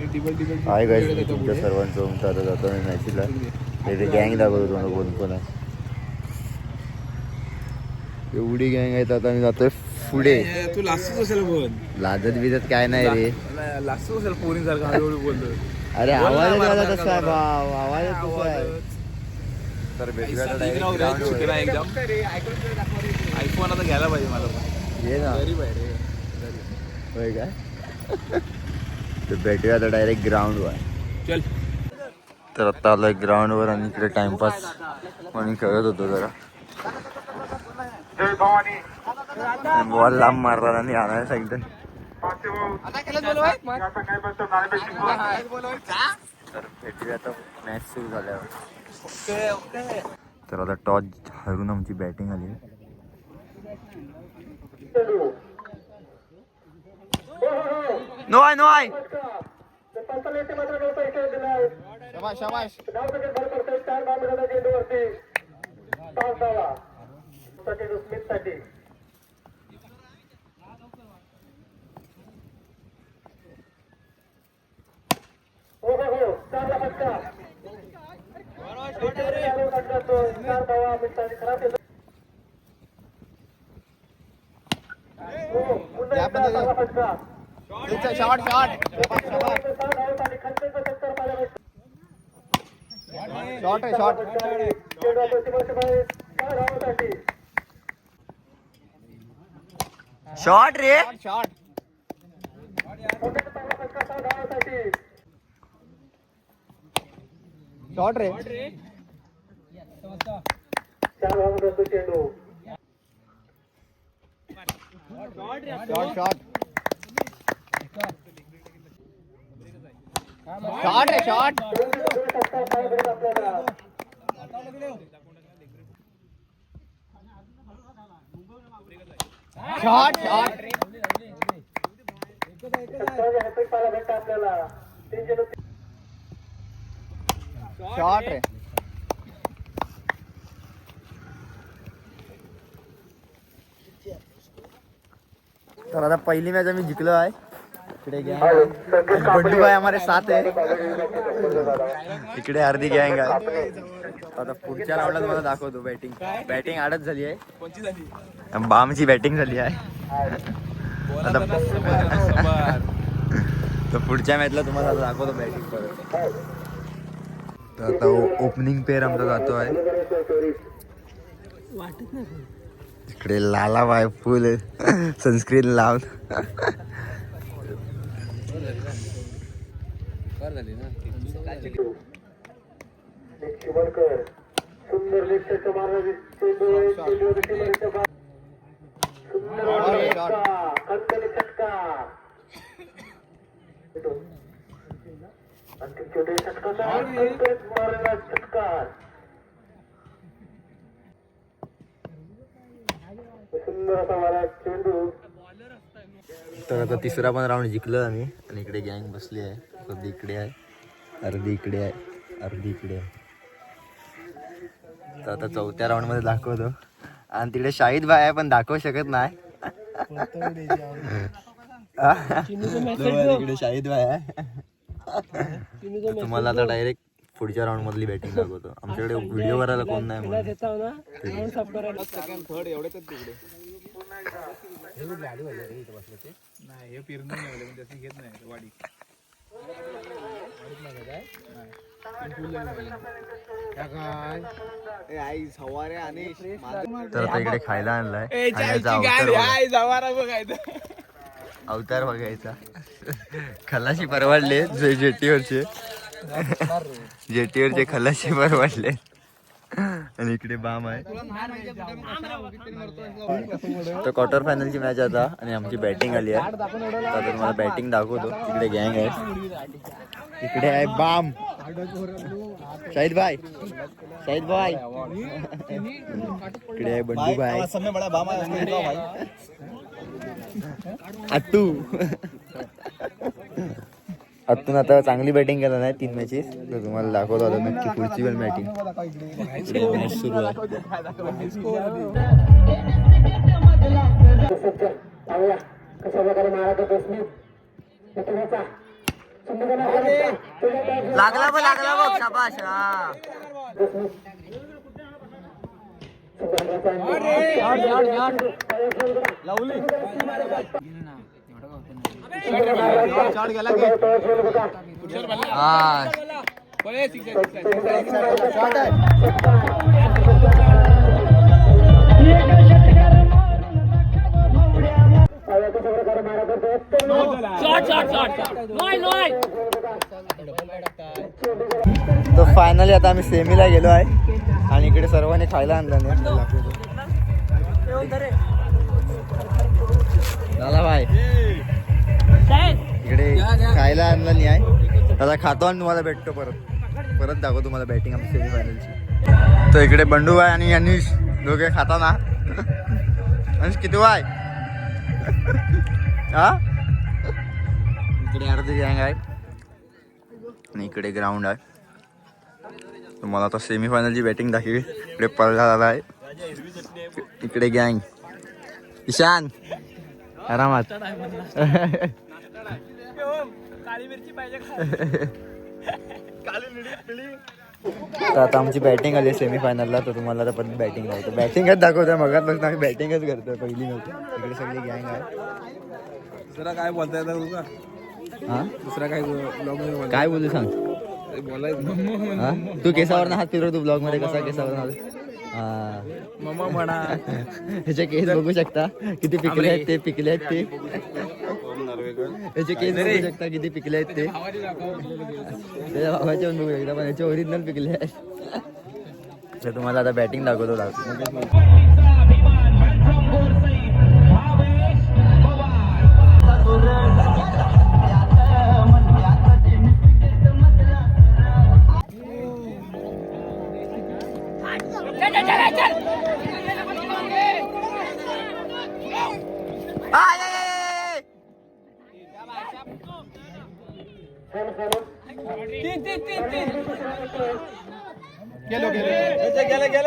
Hi guys, तुमच्या सर्वांचं ओमता आता जातो मी मॅचला. इथे गँग दाखवतो तुम्हाला कोण कोण आहे. एवढी गँग आहे. आता मी जातोय पुढे. तू लास्ट असेल बोल. लाजत बिजत काय नाही रे. लास्ट असेल पोरी सारखं हळूहळू बोलतो. अरे आवाज आला तसा आहे भाव, आवाज तसा आहे. तर भेटूया आता एकदम आयफोन आता घ्यायला पाहिजे मला पण. ये ना गरीब आहे रे. होय काय. तर भेटूया आता डायरेक्ट ग्राउंडवर. चल. तर आता आलोय ग्राउंडवर आणि इकडे टाइमपास म्हणून खेळत होतो जरा. बॉल लांब मारतात आणि आणायला सांगतात. तर भेटूया आता मॅच सुरू झाल्यावर. तर आता टॉस हरून आमची बॅटिंग आली. नो आय नो आय. शाबाश शाबाश. शॉट शॉट शॉट आहे शॉट. शॉट रे. शॉट. शॉट रे. शॉट शॉट शॉट रे शॉट. Shot shot. शॉट रे. तर आता पहिली मॅच आम्ही जिंकलो आहे. इकडे गँग बंडू भाई हमारे साथ है. इकडे अर्धी गँग आहे. आता पुढच्या राऊंडला तुम्हाला दाखवतो बॅटिंग. बॅटिंग आडच झाली आहे. कोणची झाली. बामची बॅटिंग झाली आहे. आता तर पुढच्या मॅचला तुम्हाला दाखवतो बॅटिंग परत. तर आता ओपनिंग पेअर आमचा जातो आहे. इकडे लाला बाय फुल सनस्क्रीन लावून. तर आता तिसरा पण राऊंड जिंकलो आम्ही. आणि इकडे गँग बसली आहे. अर्धी इकडे आहे, अर्धी इकडे आहे, अर्धी इकडे आहे. तर आता चौथ्या राऊंड मध्ये दाखवतो. आणि तिकडे शाहिद भाई आहे पण दाखवू शकत नाही. इकडे शाहिद भाई आहे. तुम्हाला आता डायरेक्ट पुढच्या राऊंड मधली बॅटिंग दाखवतो. आमच्याकडे व्हिडिओ करायला कोण नाही म्हणून. तर आता इकडे खायला आणलाय. अवतार बघायचा. खलाशी परवडले जेटीवरचे. जेटीवरचे खलाशी परवडले. आणि इकडे बाम आहे. तर क्वार्टर फायनलची मॅच आता आणि आमची बॅटिंग आली आहे. आता तुम्हाला बॅटिंग दाखवतो. इकडे गँग आहे. इकडे आहे बाम शाहिद भाई. शाहिद भाई. इकडे आहे बंडू भाई. अट्टू. आतून आता चांगली बॅटिंग केला नाही 3 मॅचेस. तर तुम्हाला दाखवतो आता नक्की पुढची पण बॅटिंग सुरू आहे. कशा प्रकारे मारा लागला बघ शाबाश. हा तो फायनली आता आम्ही सेमीला गेलो आहे आणि इकडे सर्वांनी खायला आणलं नाही. झाला भाई इकडे खायला आणलं नाही आहे. आता खातो आणि तुम्हाला भेटतो परत दाखवतो तुम्हाला बॅटिंग आमची सेमी फायनलची. तर इकडे बंडू भाई आणि अनिश दोघे खाताना. अनिश किती वाय हा इकडे अर्धी गँग आहे आणि इकडे ग्राउंड आहे. तुम्हाला आता सेमी फायनलची बॅटिंग दाखवी. इकडे पल्ला झाला आहे, इकडे गँग. ईशान आरामात. तर आता आमची बॅटिंग आली सेमी फायनलला. तर तुम्हाला आता पण बॅटिंग लावतो. बॅटिंगच दाखवतोय. मगापासून आम्ही बॅटिंगच करतोय पहिली नव्हती. इकडे सगळी गँग आहे. दुसरा काय बोलताय तुझा? हा दुसरा काय काय बोलू सांग. बोलायचं हा तू केसावर हात फिरवतो ब्लॉग मध्ये. कसा केसावर हा मम्मा म्हणा. ह्याचे केस बघू शकता किती पिकले आहेत ते. पिकले आहेत ते ह्याचे केस बघू शकता किती पिकले आहेत ते. त्याच्या भावाचे पण बघू शकता पण ह्याचे ओरिजिनल पिकले आहेत. तर तुम्हाला आता बॅटिंग दाखवतो.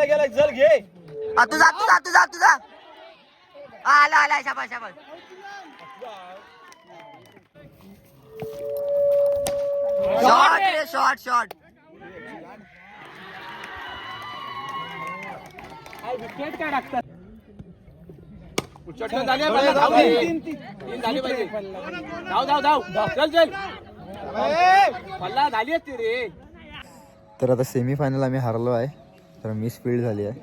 गेला चल घे. तुझा आला शाबाश शाबाश. शॉट विकेट काय टाकतात. तीन झाले पाहिजे. धाव चल पल्ला झाली असती रे. तर आता सेमी फायनल आम्ही हारलो आहे. तर मिस फील्ड झाली आहे.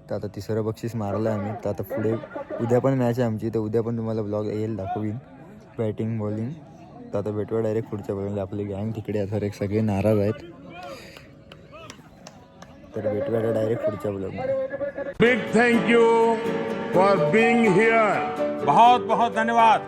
तर आता तिसरं बक्षीस मारलं आम्ही. तर आता पुढे उद्या पण मॅच आहे आमची. तर उद्या पण तुम्हाला ब्लॉग येईल दाखवीन बॅटिंग बॉलिंग. तर आता भेटूया डायरेक्ट पुढच्या बॉलिंगला. आपली गँग तिकडे आहे. सगळे नाराज आहेत. तर भेटूया डायरेक्ट पुढच्या ब्लॉगमध्ये. Big thank you for being here. बहुत बहुत धन्यवाद.